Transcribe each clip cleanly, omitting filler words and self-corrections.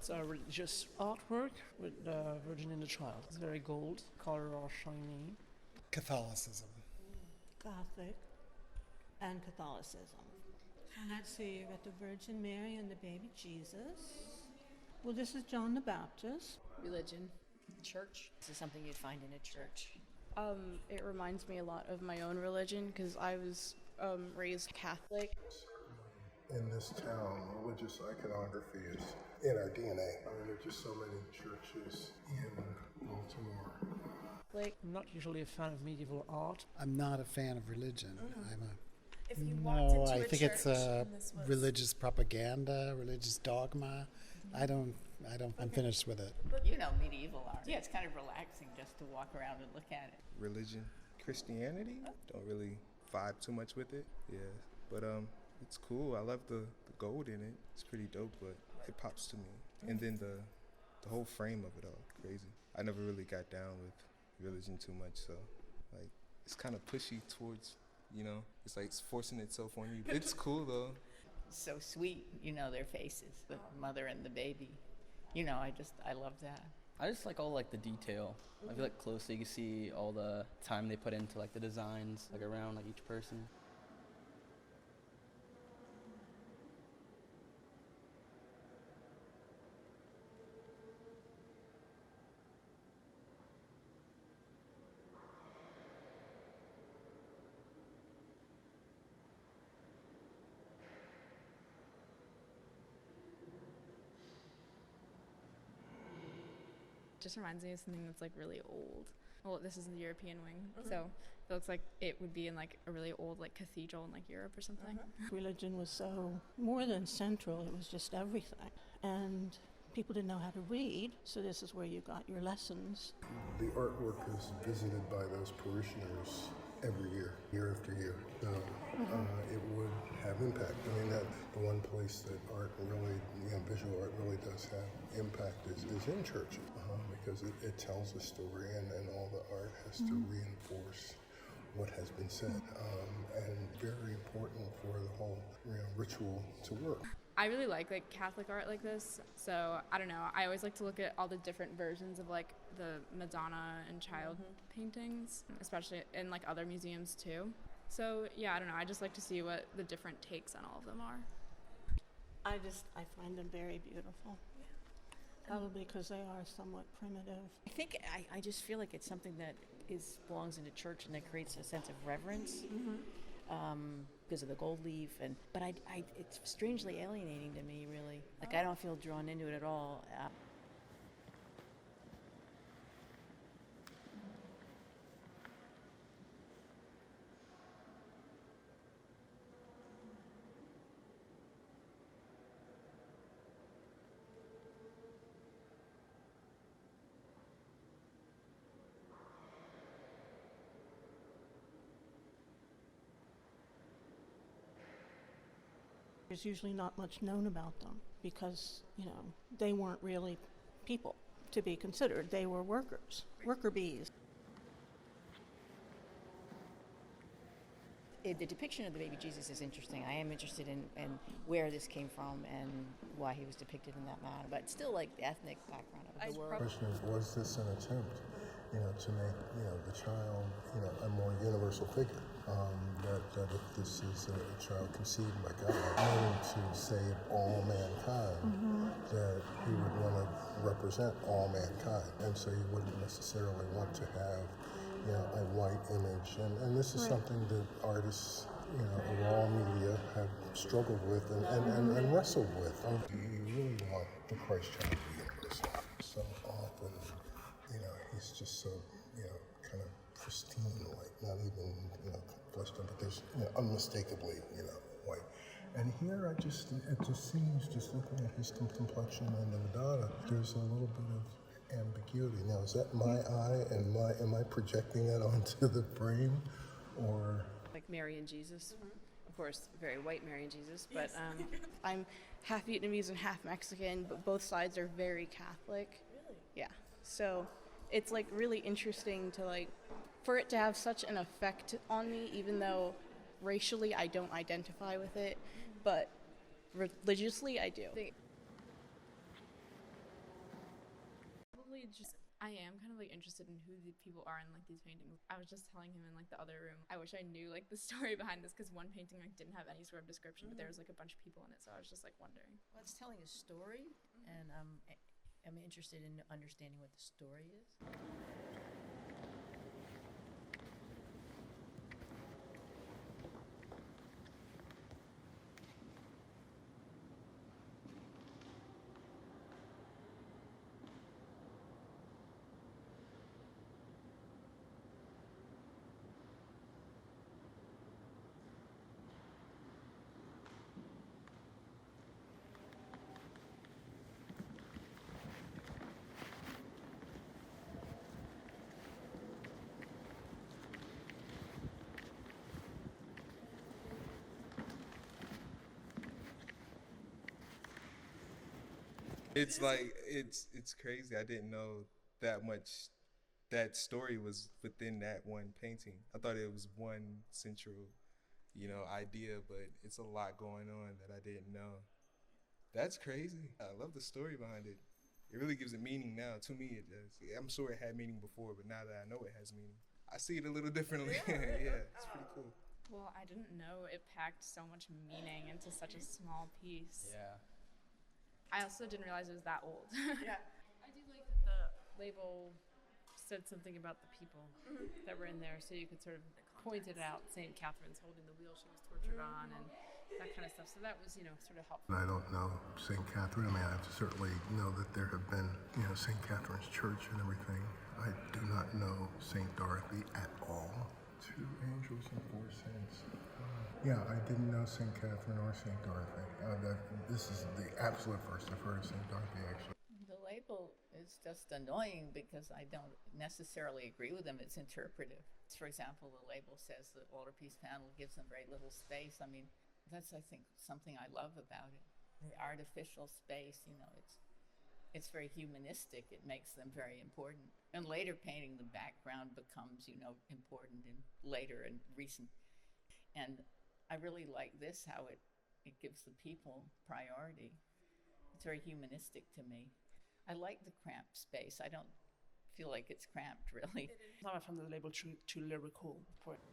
It's a religious artwork with the Virgin and the Child. It's very gold, color are shiny. Catholicism. Catholic and Catholicism. Let's see, you've got the Virgin Mary and the baby Jesus. Well, this is John the Baptist. Religion. Church. This is something you'd find in a church. It reminds me a lot of my own religion because I was raised Catholic. In this town, religious iconography is in our DNA. I mean, there are just so many churches in Baltimore. I'm not usually a fan of medieval art. I'm not a fan of religion. If you walked into I a think church it's and this was... religious propaganda, religious dogma. I'm finished with it. You know, medieval art. Yeah, it's kind of relaxing just to walk around and look at it. Religion, Christianity, don't really vibe too much with it. Yeah, but it's cool. I love the gold in it. It's pretty dope, but it pops to me. And then the whole frame of it all, crazy. I never really got down with religion too much, so like it's kind of pushy towards, it's like it's forcing itself on you. It's cool though. So sweet, their faces, the mother and the baby. I love that. I just like all the detail. I feel like closely you can see all the time they put into the designs around each person. Just reminds me of something that's really old. Well, this is in the European wing, so it looks like it would be in a really old cathedral in Europe or something. Religion was so more than central, it was just everything. And people didn't know how to read, so this is where you got your lessons. The artwork is visited by those parishioners every year after year. So it would have impact. I mean, the one place that art really, visual art really does have impact is in churches, because it tells a story, and all the art has to reinforce what has been said, and very important for the whole ritual to work. I really like Catholic art like this, so I don't know. I always like to look at all the different versions of the Madonna and Child paintings, especially in other museums too. So yeah, I don't know. I just like to see what the different takes on all of them are. I find them very beautiful. Probably because they are somewhat primitive. I just feel like it's something that belongs in a church and that creates a sense of reverence. Because of the gold leaf, but it's strangely alienating to me, really. I don't feel drawn into it at all. There's usually not much known about them because, they weren't really people to be considered. They were workers, worker bees. The depiction of the baby Jesus is interesting. I am interested in where this came from and why he was depicted in that manner, but still the ethnic background of the world. The question is, was this an attempt, to make, the child, a more universal figure? That if this is a child conceived by God, meaning to save all mankind, that he would want to represent all mankind. And so you wouldn't necessarily want to have, a white image. And this is something that artists, of all media have struggled with and wrestled with. You really want the Christ child to be universal. So often, he's just so, kind of pristine, not even, fleshed up, but there's, unmistakably, white. And here it just seems, just looking at his complexion and the Madonna, there's a little bit of ambiguity. Now, is that my eye, and am I projecting that onto the frame, or? Mary and Jesus. Of course, very white Mary and Jesus, but I'm half Vietnamese and half Mexican, but both sides are very Catholic. Really? Yeah. So it's really interesting to for it to have such an effect on me, even though racially I don't identify with it, but religiously I do. really just, I am kind of like interested in who the people are in like these paintings. I was just telling him in like the other room, I wish I knew like the story behind this, because one painting like didn't have any sort of description, but there was like a bunch of people in it, so I was just like wondering. Well, it's telling a story, and I'm interested in understanding what the story is. It's like it's crazy. I didn't know that much. That story was within that one painting. I thought it was one central, idea, but it's a lot going on that I didn't know. That's crazy. I love the story behind it. It really gives it meaning now. To me, it does. I'm sure it had meaning before, but now that I know it has meaning, I see it a little differently. Yeah, it's pretty cool. Well, I didn't know it packed so much meaning into such a small piece. Yeah. I also didn't realize it was that old. Yeah. I do like that the label said something about the people that were in there, so you could sort of point it out. St. Catherine's holding the wheel she was tortured on, and that kind of stuff. So that was, sort of helpful. I don't know St. Catherine. I mean, I certainly know that there have been, St. Catherine's Church and everything. I do not know St. Dorothy at all. 2 angels and 4 saints. Yeah, I didn't know St. Catherine or St. Dorothy. This is the absolute first I've heard of St. Dorothy, actually. The label is just annoying because I don't necessarily agree with them. It's interpretive. For example, the label says the altarpiece panel gives them very little space. I mean, that's, I think, something I love about it. The artificial space, it's very humanistic. It makes them very important. And later painting, the background becomes, important in later and recent. And I really like this, how it gives the people priority. It's very humanistic to me. I like the cramped space. I don't feel like it's cramped, really. Now I found the label too lyrical for it.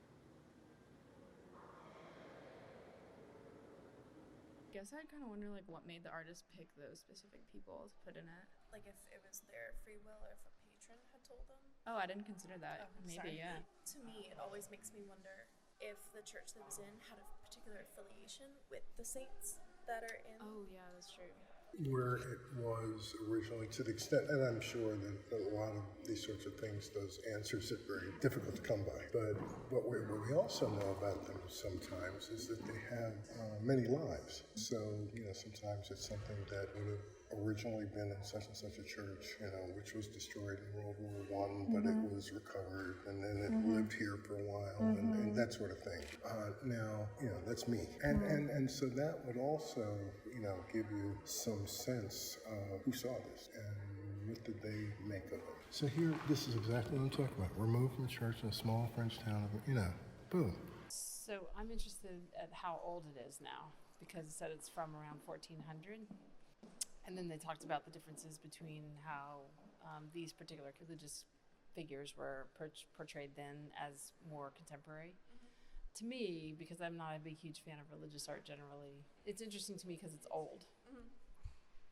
I guess I kind of wonder like what made the artist pick those specific people to put in it. Like if it was their free will or if a patron had told them. Oh, I didn't consider that. Oh, Maybe, sorry. yeah. To me, it always makes me wonder if the church that was in had a particular affiliation with the saints that are in. Oh, yeah, that's true. Where it was originally, to the extent, and I'm sure that a lot of these sorts of things, those answers are very difficult to come by. But what we also know about them sometimes is that they have many lives. So, sometimes it's something that would have originally been in such and such a church, which was destroyed in World War I, but it was recovered, and then it lived here for a while, and that sort of thing. Now, that's me. And so that would also, give you some sense of who saw this and what did they make of it. So here, this is exactly what I'm talking about. Removed from the church in a small French town of, boom. So I'm interested at how old it is now, because it said it's from around 1400. And then they talked about the differences between how these particular religious figures were portrayed then as more contemporary. To me, because I'm not a big, huge fan of religious art generally, it's interesting to me because it's old.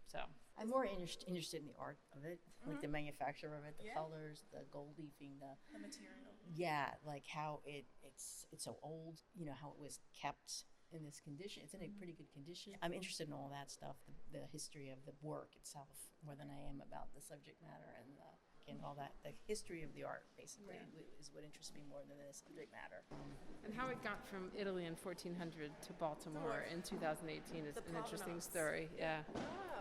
So I'm more interested in the art of it, like the manufacture of it, the colors, the gold leafing, The material. Yeah, like how it's so old, how it was kept in this condition. It's in a pretty good condition. I'm interested in all that stuff, the history of the work itself, more than I am about the subject matter and all that. The history of the art, basically, is what interests me more than the subject matter. And how it got from Italy in 1400 to Baltimore in 2018 is an interesting story. Yeah. Ah.